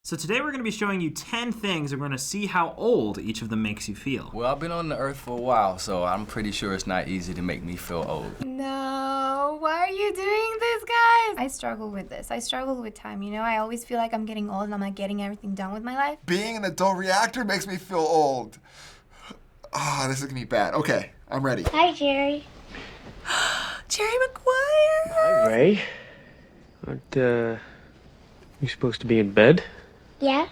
So today we're going to be showing you 10 things and we're going to see how old each of them makes you feel. Well, I've been on the earth for a while, so I'm pretty sure it's not easy to make me feel old. No, why are you doing this, guys? I struggle with this. I struggle with time, you know? I always feel like I'm getting old and I'm not getting everything done with my life. Being an adult reactor makes me feel old. Ah, this is gonna be bad. Okay, I'm ready. Hi, Jerry. Jerry Maguire! Hi, Ray. Aren't, you supposed to be in bed? Yeah?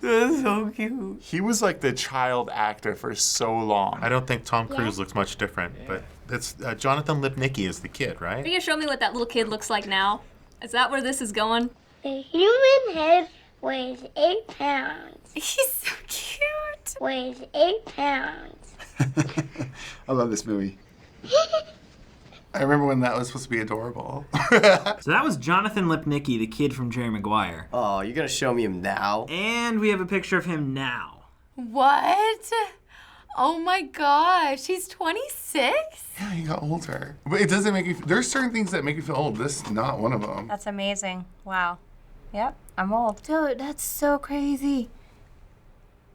That's so cute. He was like the child actor for so long. I don't think Tom Cruise looks much different, but it's Jonathan Lipnicki is the kid, right? Are you gonna show me what that little kid looks like now? Is that where this is going? The human head weighs 8 pounds. He's so cute. Weighs 8 pounds. I love this movie. I remember when that was supposed to be adorable. So that was Jonathan Lipnicki, the kid from Jerry Maguire. Oh, you're gonna show me him now? And we have a picture of him now. What? Oh my gosh, he's 26? Yeah, he got older. But it doesn't make you, there's certain things that make you feel old. This is not one of them. That's amazing. Wow. Yep, I'm old. Dude, that's so crazy.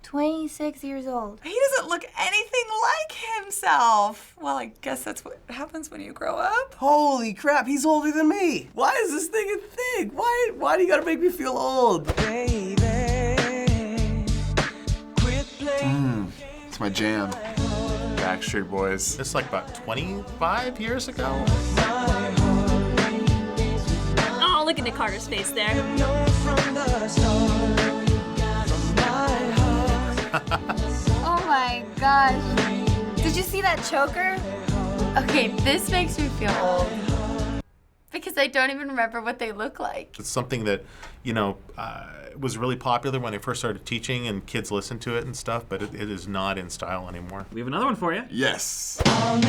26 years old. He doesn't look anything like himself. Well, I guess that's what happens when you grow up. Holy crap, he's older than me. Why is this thing a thing? Why do you gotta make me feel old? It's my jam. Backstreet Boys. It's like about 25 years ago. Oh, look at Nick Carter's face there. Oh my gosh. Did you see that choker? Okay, this makes me feel old. Because I don't even remember what they look like. It's something that, was really popular when they first started teaching and kids listened to it and stuff, but it is not in style anymore. We have another one for you. Yes. Oh,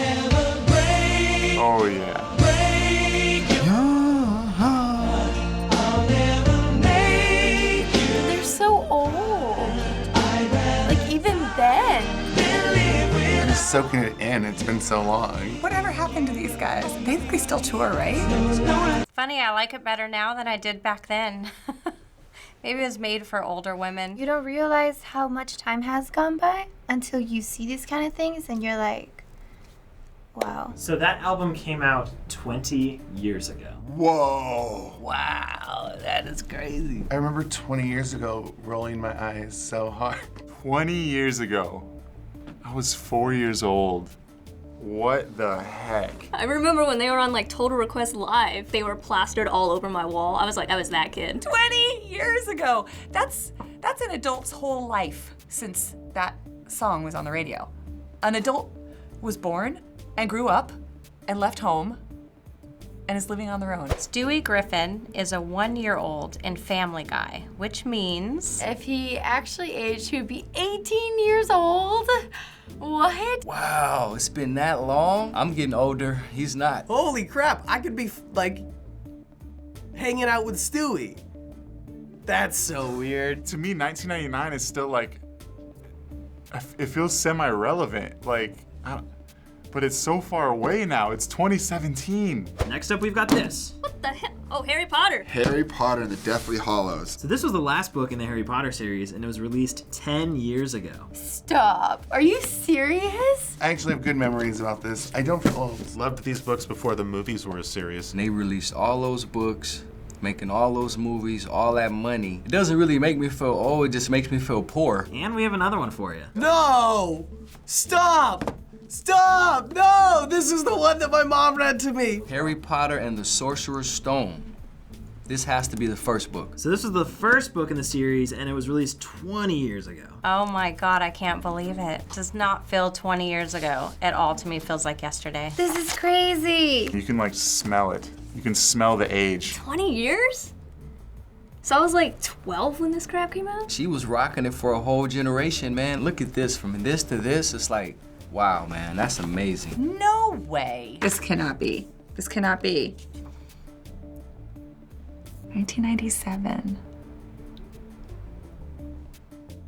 yeah. They're so old. Like, even then. I'm just soaking it in. It's been so long. Whatever happened to these guys? They still tour, right? Funny, I like it better now than I did back then. Maybe it was made for older women. You don't realize how much time has gone by until you see these kind of things and you're like, wow. So that album came out 20 years ago. Whoa. Wow, that is crazy. I remember 20 years ago rolling my eyes so hard. 20 years ago, I was 4 years old. What the heck? I remember when they were on like Total Request Live, they were plastered all over my wall. I was that kid. 20 years ago. That's an adult's whole life since that song was on the radio. An adult was born and grew up and left home and is living on their own. Stewie Griffin is a 1-year-old in Family Guy, which means If he actually aged, he would be 18 years old. What? Wow, it's been that long? I'm getting older. He's not. Holy crap, I could be, like, hanging out with Stewie. That's so weird. To me, 1999 is still like, it feels semi-relevant. Like, but it's so far away now. It's 2017. Next up, we've got this. What the heck? Oh, Harry Potter. Harry Potter and the Deathly Hallows. So this was the last book in the Harry Potter series, and it was released 10 years ago. Stop. Are you serious? I actually have good memories about this. I don't feel old. Loved these books before the movies were as serious. And they released all those books, making all those movies, all that money. It doesn't really make me feel old, it just makes me feel poor. And we have another one for you. No! Stop! Stop! No! This is the one that my mom read to me. Harry Potter and the Sorcerer's Stone. This has to be the first book. So this was the first book in the series, and it was released 20 years ago. oh my God, I can't believe it. It does not feel 20 years ago at all. To me, it feels like yesterday. This is crazy. You can like smell it. You can smell the age. 20 years? So I was like 12 when this crap came out? She was rocking it for a whole generation, man. Look at this, from this to this, it's like, wow, man, that's amazing. No way. This cannot be. This cannot be. 1997.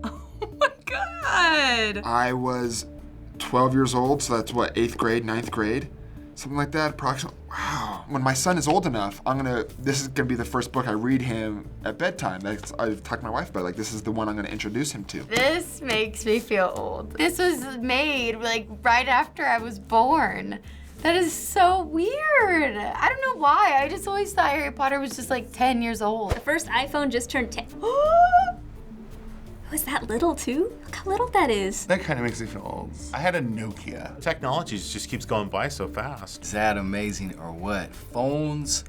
Oh my God. I was 12 years old, so that's what, 8th grade, 9th grade? Something like that, approximately. Wow, when my son is old enough, this is gonna be the first book I read him at bedtime. I've talked to my wife about, like, this is the one I'm gonna introduce him to. This makes me feel old. This was made like right after I was born. That is so weird. I don't know why. I just always thought Harry Potter was just like 10 years old. The first iPhone just turned 10. Was that little too? Look how little that is. That kind of makes me feel old. I had a Nokia. Technology just keeps going by so fast. Is that amazing or what? Phones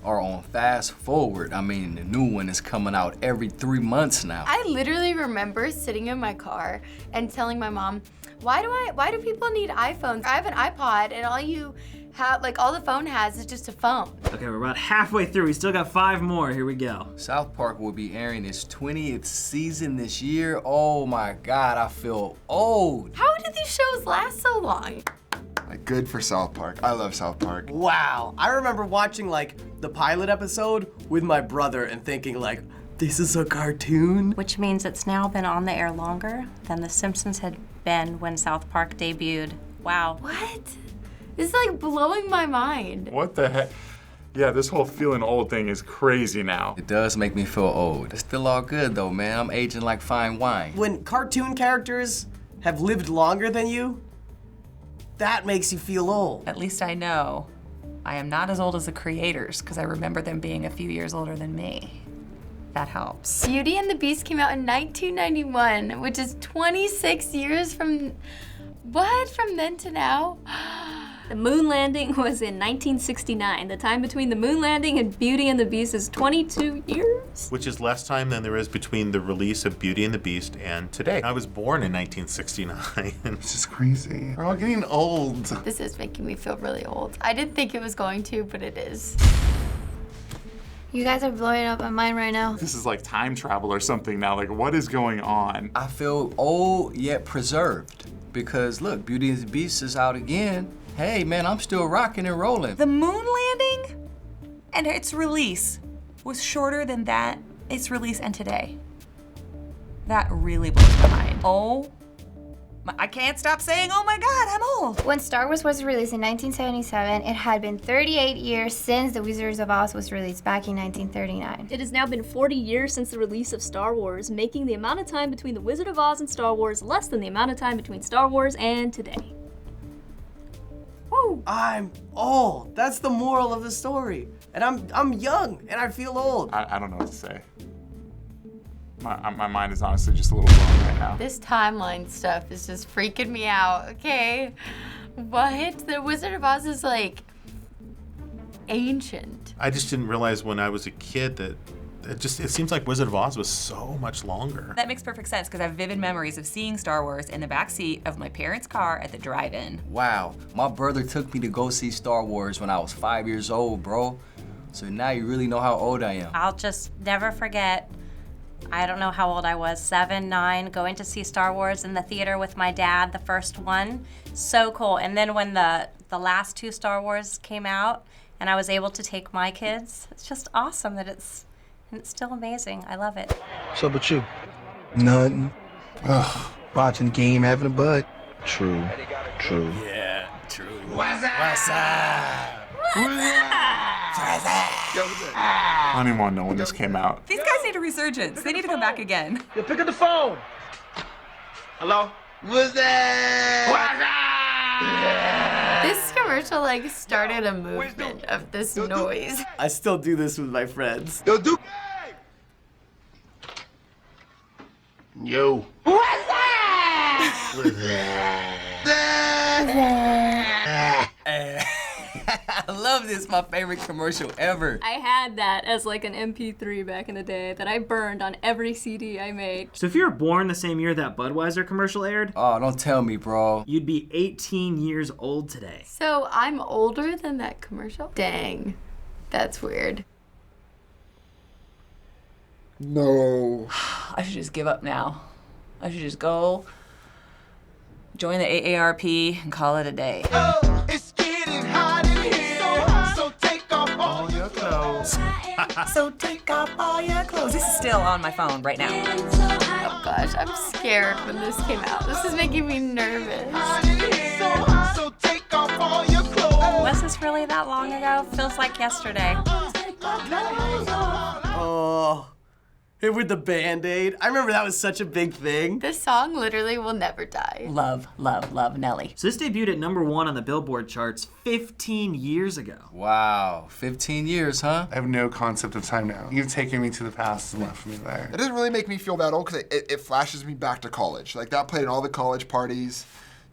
are on fast forward. I mean, the new one is coming out every 3 months now. I literally remember sitting in my car and telling my mom, why do people need iPhones? I have an iPod and all the phone has is just a phone. Okay, we're about halfway through. We still got 5 more. Here we go. South Park will be airing its 20th season this year. Oh my God, I feel old. How did these shows last so long? Like, good for South Park. I love South Park. Wow. I remember watching like the pilot episode with my brother and thinking like, this is a cartoon? Which means it's now been on the air longer than The Simpsons had been when South Park debuted. Wow. What? This is like blowing my mind. What the heck? Yeah, this whole feeling old thing is crazy now. It does make me feel old. It's still all good though, man. I'm aging like fine wine. When cartoon characters have lived longer than you, that makes you feel old. At least I know I am not as old as the creators because I remember them being a few years older than me. That helps. Beauty and the Beast came out in 1991, which is 26 years from then to now? The moon landing was in 1969. The time between the moon landing and Beauty and the Beast is 22 years. Which is less time than there is between the release of Beauty and the Beast and today. I was born in 1969. This is crazy. We're all getting old. This is making me feel really old. I didn't think it was going to, but it is. You guys are blowing up my mind right now. This is like time travel or something now. Like, what is going on? I feel old yet preserved because look, Beauty and the Beast is out again. Hey man, I'm still rocking and rolling. The moon landing and its release was shorter than its release and today. That really blows my mind. I can't stop saying, oh my God, I'm old. When Star Wars was released in 1977, it had been 38 years since The Wizards of Oz was released back in 1939. It has now been 40 years since the release of Star Wars, making the amount of time between The Wizard of Oz and Star Wars less than the amount of time between Star Wars and today. Woo! I'm old. That's the moral of the story. And I'm young and I feel old. I don't know what to say. My mind is honestly just a little blown right now. This timeline stuff is just freaking me out, okay? What? The Wizard of Oz is like ancient. I just didn't realize when I was a kid that it seems like Wizard of Oz was so much longer. That makes perfect sense because I have vivid memories of seeing Star Wars in the backseat of my parents' car at the drive-in. Wow, my brother took me to go see Star Wars when I was 5 years old, bro. So now you really know how old I am. I'll just never forget, I don't know how old I was, 7, 9, going to see Star Wars in the theater with my dad, the first one. So cool. And then when the last 2 Star Wars came out and I was able to take my kids, it's just awesome that it's still amazing. I love it. What's up with you? Nothing. Ugh. Watching the game, having a bud. True. Yeah, true. What's up? I don't even want to know when this came out. These guys need a resurgence. They need to come back again. Yo, pick up the phone. Hello? What's that? This commercial like started a movement of this noise. I still do this with my friends. Yo, Duke. Yo. What's that? What's that? I love this, my favorite commercial ever. I had that as like an MP3 back in the day that I burned on every CD I made. So if you were born the same year that Budweiser commercial aired, Oh, don't tell me, bro. you'd be 18 years old today. So I'm older than that commercial? Dang, that's weird. No. I should just give up now. I should just go join the AARP and call it a day. Oh, it's getting hot in here, so take off all your clothes. So take off all your clothes. This is still on my phone right now. Oh gosh, I'm scared when this came out. This is making me nervous. So take off all your clothes. Was this really that long ago? Feels like yesterday. Oh, hit with the Band-Aid. I remember that was such a big thing. This song literally will never die. Love, love, love Nelly. So this debuted at #1 on the Billboard charts 15 years ago. Wow, 15 years, huh? I have no concept of time now. You've taken me to the past and left me there. It doesn't really make me feel that old because it flashes me back to college. Like that played in all the college parties.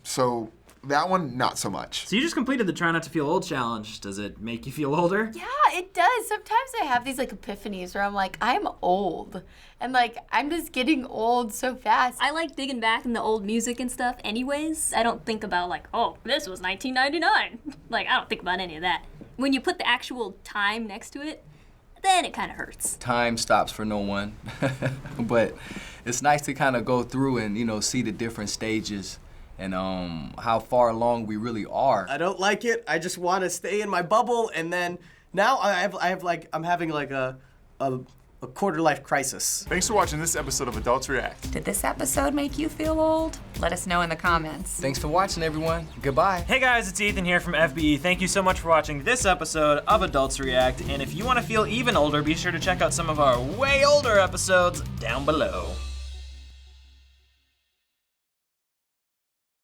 So that one, not so much. So you just completed the Try Not to Feel Old challenge. Does it make you feel older? Yeah, it does. Sometimes I have these like epiphanies where I'm like, I'm old. And like, I'm just getting old so fast. I like digging back in the old music and stuff anyways. I don't think about like, oh, this was 1999. Like, I don't think about any of that. When you put the actual time next to it, then it kind of hurts. Time stops for no one. But it's nice to kind of go through and, you know, see the different stages and how far along we really are. I don't like it. I just want to stay in my bubble, and then now I'm having like a quarter life crisis. Thanks for watching this episode of Adults React. Did this episode make you feel old? Let us know in the comments. Thanks for watching, everyone. Goodbye. Hey guys, it's Ethan here from FBE. Thank you so much for watching this episode of Adults React. And if you want to feel even older, be sure to check out some of our way older episodes down below.